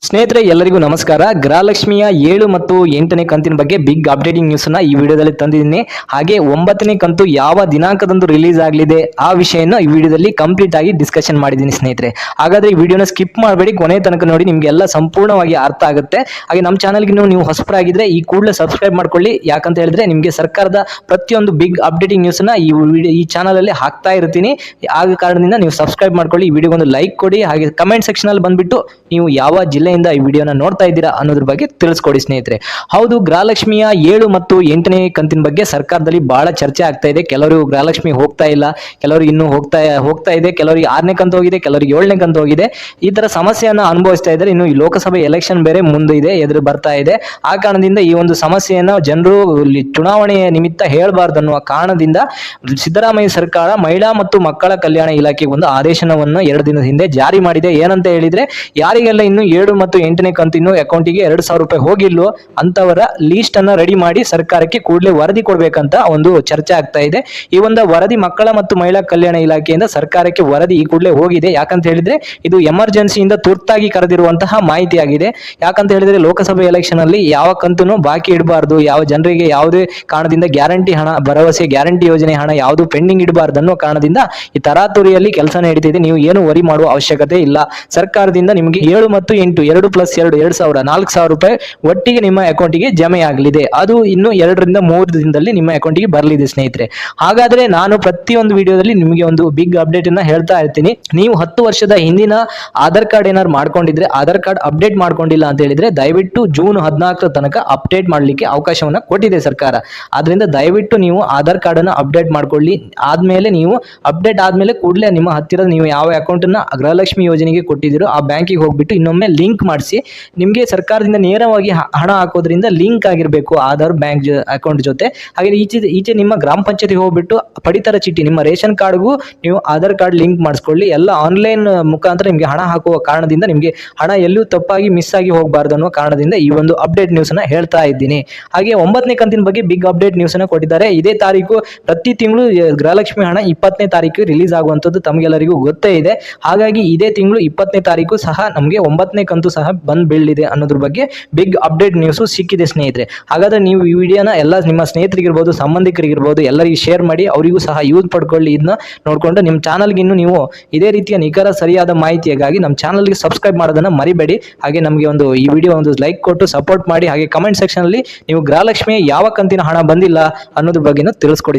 ಸ್ನೇಹಿತರೆ ಎಲ್ಲರಿಗೂ ನಮಸ್ಕಾರ. ಗೃಹಲಕ್ಷ್ಮಿಯ 7 ಮತ್ತು 8ನೇ ಕಂತಿನ ಬಗ್ಗೆ ಬಿಗ್ ಅಪ್ಡೇಟಿಂಗ್ ನ್ಯೂಸ್ ಅನ್ನ ಈ ವಿಡಿಯೋದಲ್ಲಿ ತಂದಿದ್ದೀನಿ. ಹಾಗೆ 9ನೇ ಕಂತು ಯಾವ ದಿನಾಂಕದಂದು ರಿಲೀಸ್ ಆಗಲಿದೆ ಆ ವಿಷಯನ ಈ ವಿಡಿಯೋದಲ್ಲಿ ಕಂಪ್ಲೀಟ್ ಆಗಿ ಡಿಸ್ಕಷನ್ ಮಾಡಿದ್ದೀನಿ ಸ್ನೇಹಿತರೆ. ಹಾಗಾದ್ರೆ ಈ ವಿಡಿಯೋನ ಸ್ಕಿಪ್ ಮಾಡಬೇಡಿ, ಕೊನೆ ತನಕ ನೋಡಿ, ನಿಮ್ಗೆ ಎಲ್ಲ ಸಂಪೂರ್ಣವಾಗಿ ಅರ್ಥ ಆಗುತ್ತೆ. ಹಾಗೆ ನಮ್ಮ ಚಾನಲ್ಗೆ ನೀವು ಹೊಸಬರಾಗಿದ್ರೆ ಈ ಕೂಡಲೇ ಸಬ್ಸ್ಕ್ರೈಬ್ ಮಾಡ್ಕೊಳ್ಳಿ. ಯಾಕಂತ ಹೇಳಿದ್ರೆ ನಿಮಗೆ ಸರ್ಕಾರದ ಪ್ರತಿಯೊಂದು ಬಿಗ್ ಅಪ್ಡೇಟಿಂಗ್ ನ್ಯೂಸ್ ನ ಈ ಚಾನಲ್ ಅಲ್ಲಿ ಹಾಕ್ತಾ ಇರ್ತೀನಿ. ಆಗ ಕಾರಣದಿಂದ ನೀವು ಸಬ್ಸ್ಕ್ರೈಬ್ ಮಾಡ್ಕೊಳ್ಳಿ, ಈ ವಿಡಿಯೋಗೆ ಒಂದು ಲೈಕ್ ಕೊಡಿ. ಹಾಗೆ ಕಮೆಂಟ್ ಸೆಕ್ಷನ್ ಅಲ್ಲಿ ಬಂದ್ಬಿಟ್ಟು ನೀವು ಯಾವ ಜಿಲ್ಲೆಯಿಂದ ಈ ವಿಡಿಯೋನ ನೋಡ್ತಾ ಇದ್ದೀರಾ ಅನ್ನೋದ್ರ ಬಗ್ಗೆ ತಿಳಿಸ್ಕೊಡಿ ಸ್ನೇಹಿತರೆ. ಹೌದು, ಗೃಹಲಕ್ಷ್ಮಿಯ 7 ಮತ್ತು 8ನೇ ಕಂತಿನ ಬಗ್ಗೆ ಸರ್ಕಾರದಲ್ಲಿ ಬಹಳ ಚರ್ಚೆ ಆಗ್ತಾ ಇದೆ. ಕೆಲವರು ಗೃಹಲಕ್ಷ್ಮಿ ಹೋಗ್ತಾ ಇಲ್ಲ, ಕೆಲವರು ಇನ್ನೂ ಹೋಗ್ತಾ ಇದೆ, ಕೆಲವರಿಗೆ 6ನೇ ಕಂತು ಹೋಗಿದೆ, ಕೆಲವರಿಗೆ 7ನೇ ಕಂತು ಹೋಗಿದೆ. ಈ ತರ ಸಮಸ್ಯೆಯನ್ನ ಅನುಭವಿಸ್ತಾ ಇದ್ದಾರೆ. ಇನ್ನು ಈ ಲೋಕಸಭೆ ಎಲೆಕ್ಷನ್ ಬೇರೆ ಮುಂದೆ ಇದೆ, ಎದುರು ಬರ್ತಾ ಇದೆ. ಆ ಕಾರಣದಿಂದ ಈ ಒಂದು ಸಮಸ್ಯೆಯನ್ನ ಜನರು ಚುನಾವಣೆಯ ನಿಮಿತ್ತ ಹೇಳಬಾರ್ದು ಅನ್ನುವ ಕಾರಣದಿಂದ ಸಿದ್ದರಾಮಯ್ಯ ಸರ್ಕಾರ ಮಹಿಳಾ ಮತ್ತು ಮಕ್ಕಳ ಕಲ್ಯಾಣ ಇಲಾಖೆಗೆ ಒಂದು ಆದೇಶವನ್ನು 2 ದಿನದ ಹಿಂದೆ ಜಾರಿ ಮಾಡಿದೆ. ಏನಂತ ಹೇಳಿದ್ರೆ, ಯಾರಿಗೆಲ್ಲ ಇನ್ನು 7 ಮತ್ತು 8ನೇ ಕಂತಿನ ಅಕೌಂಟಿಗೆ 2,000 ರೂಪಾಯಿ ಹೋಗಿಲ್ವೋ ಅಂತವರ ಲೀಸ್ಟ್ ಅನ್ನ ರೆಡಿ ಮಾಡಿ ಸರ್ಕಾರಕ್ಕೆ ಕೂಡಲೇ ವರದಿ ಕೊಡ್ಬೇಕಂತ ಒಂದು ಚರ್ಚೆ ಆಗ್ತಾ ಇದೆ. ಈ ಒಂದು ವರದಿ ಮಕ್ಕಳ ಮತ್ತು ಮಹಿಳಾ ಕಲ್ಯಾಣ ಇಲಾಖೆಯಿಂದ ಸರ್ಕಾರಕ್ಕೆ ವರದಿ ಈ ಕೂಡಲೇ ಹೋಗಿದೆ. ಯಾಕಂತ ಹೇಳಿದ್ರೆ ಇದು ಎಮರ್ಜೆನ್ಸಿಯಿಂದ ತುರ್ತಾಗಿ ಕರೆದಿರುವಂತಹ ಮಾಹಿತಿ ಆಗಿದೆ. ಯಾಕಂತ ಹೇಳಿದ್ರೆ ಲೋಕಸಭೆ ಎಲೆಕ್ಷನ್ ಅಲ್ಲಿ ಯಾವ ಕಂತುನು ಬಾಕಿ ಇಡಬಾರ್ದು, ಯಾವ ಜನರಿಗೆ ಯಾವುದೇ ಕಾರಣದಿಂದ ಗ್ಯಾರಂಟಿ ಹಣ, ಭರವಸೆ ಗ್ಯಾರಂಟಿ ಯೋಜನೆ ಹಣ ಯಾವುದು ಪೆಂಡಿಂಗ್ ಇಡಬಾರ್ದು ಅನ್ನೋ ಕಾರಣದಿಂದ ಈ ತರಾತುರಿಯಲ್ಲಿ ಕೆಲಸ ನಡೀತಿದೆ. ನೀವು ಏನು ವರಿ ಮಾಡುವ ಅವಶ್ಯಕತೆ ಇಲ್ಲ. ಸರ್ಕಾರದಿಂದ ನಿಮಗೆ 7 ಮತ್ತು 8 2 + 2 2,000 4,000 ರೂಪಾಯಿ ಒಟ್ಟಿಗೆ ನಿಮ್ಮ ಅಕೌಂಟಿಗೆ ಜಮೆ ಆಗಲಿದೆ. ಅದು ಇನ್ನು 2 ರಿಂದ 3 ದಿನದಲ್ಲಿ ನಿಮ್ಮ ಅಕೌಂಟಿಗೆ ಬರಲಿದೆ ಸ್ನೇಹಿತರೆ. ಹಾಗಾದ್ರೆ ನಾನು ಪ್ರತಿಯೊಂದು ವಿಡಿಯೋದಲ್ಲಿ ನಿಮಗೆ ಒಂದು ಬಿಗ್ ಅಪ್ಡೇಟ್ ಅನ್ನ ಹೇಳ್ತಾ ಇರ್ತೀನಿ. ನೀವು 10 ವರ್ಷದ ಹಿಂದಿನ ಆಧಾರ್ ಕಾರ್ಡ್ ಏನಾದ್ರು ಮಾಡ್ಕೊಂಡಿದ್ರೆ, ಆಧಾರ್ ಕಾರ್ಡ್ ಅಪ್ಡೇಟ್ ಮಾಡ್ಕೊಂಡಿಲ್ಲ ಅಂತ ಹೇಳಿದ್ರೆ ದಯವಿಟ್ಟು ಜೂನ್ 14 ತನಕ ಅಪ್ಡೇಟ್ ಮಾಡಲಿಕ್ಕೆ ಅವಕಾಶವನ್ನ ಕೊಟ್ಟಿದೆ ಸರ್ಕಾರ. ಆದ್ರಿಂದ ದಯವಿಟ್ಟು ನೀವು ಆಧಾರ್ ಕಾರ್ಡ್ ಅನ್ನ ಅಪ್ಡೇಟ್ ಮಾಡ್ಕೊಳ್ಳಿ. ಆದ್ಮೇಲೆ ನೀವು ಅಪ್ಡೇಟ್ ಆದ್ಮೇಲೆ ಕೂಡಲೇ ನಿಮ್ಮ ಹತ್ತಿರದ ನೀವು ಯಾವ ಅಕೌಂಟ್ ಅನ್ನ ಗೃಹಲಕ್ಷ್ಮಿ ಯೋಜನೆಗೆ ಕೊಟ್ಟಿದ್ದೀರೋ ಆ ಬ್ಯಾಂಕಿಗೆ ಹೋಗ್ಬಿಟ್ಟು ಇನ್ನೊಮ್ಮೆ ಲಿಂಕ್ ಮಾಡಿಸಿ. ನಿಮಗೆ ಸರ್ಕಾರದಿಂದ ನೇರವಾಗಿ ಹಣ ಹಾಕೋದ್ರಿಂದ ಲಿಂಕ್ ಆಗಿರಬೇಕು ಆಧಾರ್ ಬ್ಯಾಂಕ್ ಅಕೌಂಟ್ ಜೊತೆ. ಹಾಗೆ ಈಚೆ ನಿಮ್ಮ ಗ್ರಾಮ ಪಂಚಾಯತಿಗೆ ಹೋಗ್ಬಿಟ್ಟು ಪಡಿತರ ಚೀಟಿ, ನಿಮ್ಮ ರೇಷನ್ ಕಾರ್ಡ್ಗೂ ನೀವು ಆಧಾರ್ ಕಾರ್ಡ್ ಲಿಂಕ್ ಮಾಡಿಸ್ಕೊಳ್ಳಿ. ಎಲ್ಲ ಆನ್ಲೈನ್ ಮುಖಾಂತರ ನಿಮಗೆ ಹಣ ಹಾಕುವ ಕಾರಣದಿಂದ ನಿಮಗೆ ಹಣ ಎಲ್ಲೂ ತಪ್ಪಾಗಿ ಮಿಸ್ ಆಗಿ ಹೋಗಬಾರ್ದು ಅನ್ನೋ ಕಾರಣದಿಂದ ಈ ಒಂದು ಅಪ್ಡೇಟ್ ನ್ಯೂಸ್ ಅನ್ನ ಹೇಳ್ತಾ ಇದ್ದೀನಿ. ಹಾಗೆ 9ನೇ ಕಂತಿನ ಬಗ್ಗೆ ಬಿಗ್ ಅಪ್ಡೇಟ್ ನ್ಯೂಸ್ ಅನ್ನ ಕೊಟ್ಟಿದ್ದಾರೆ. ಇದೇ ತಾರೀಕು ಪ್ರತಿ ತಿಂಗಳು ಗೃಹಲಕ್ಷ್ಮಿ ಹಣ 20ನೇ ತಾರೀಕು ರಿಲೀಸ್ ಆಗುವಂತದ್ದು ತಮಗೆಲ್ಲರಿಗೂ ಗೊತ್ತೇ ಇದೆ. ಹಾಗಾಗಿ ಇದೇ ತಿಂಗಳು 20ನೇ ತಾರೀಕು ಸಹ ನಮಗೆ 9ನೇ ಕಂತು ಸಹ ಬಂದ್ ಬೀಳಲಿದೆ ಅನ್ನೋದ್ರ ಬಗ್ಗೆ ಬಿಗ್ ಅಪ್ಡೇಟ್ ನ್ಯೂಸ್ ಸಿಕ್ಕಿದೆ ಸ್ನೇಹಿತರೆ. ಹಾಗಾದ್ರೆ ನೀವು ಈ ವಿಡಿಯೋನ ಎಲ್ಲ ನಿಮ್ಮ ಸ್ನೇಹಿತರಿಗಿರ್ಬೋದು, ಸಂಬಂಧಿಕರಿಗಿರ್ಬೋದು ಎಲ್ಲರಿಗೂ ಶೇರ್ ಮಾಡಿ, ಅವರಿಗೂ ಸಹ ಯೂಸ್ ಪಡ್ಕೊಳ್ಳಿ. ಇದನ್ನ ನೋಡ್ಕೊಂಡು ನಿಮ್ಮ ಚಾನಲ್ಗೆ ಇನ್ನು ನೀವು ಇದೇ ರೀತಿಯ ನಿಖರ ಸರಿಯಾದ ಮಾಹಿತಿಯಾಗಿ ನಮ್ಮ ಚಾನಲ್ಗೆ ಸಬ್ಸ್ಕ್ರೈಬ್ ಮಾಡೋದನ್ನ ಮರಿಬೇಡಿ. ಹಾಗೆ ನಮಗೆ ಈ ವಿಡಿಯೋ ಒಂದು ಲೈಕ್ ಕೊಟ್ಟು ಸಪೋರ್ಟ್ ಮಾಡಿ. ಹಾಗೆ ಕಮೆಂಟ್ ಸೆಕ್ಷನ್ ಅಲ್ಲಿ ನೀವು ಗೃಹಲಕ್ಷ್ಮಿ ಯಾವ ಕಂತಿನ ಹಣ ಬಂದಿಲ್ಲ ಅನ್ನೋದ್ರ ಬಗ್ಗೆನೂ ತಿಳಿಸ್ಕೊಡಿ.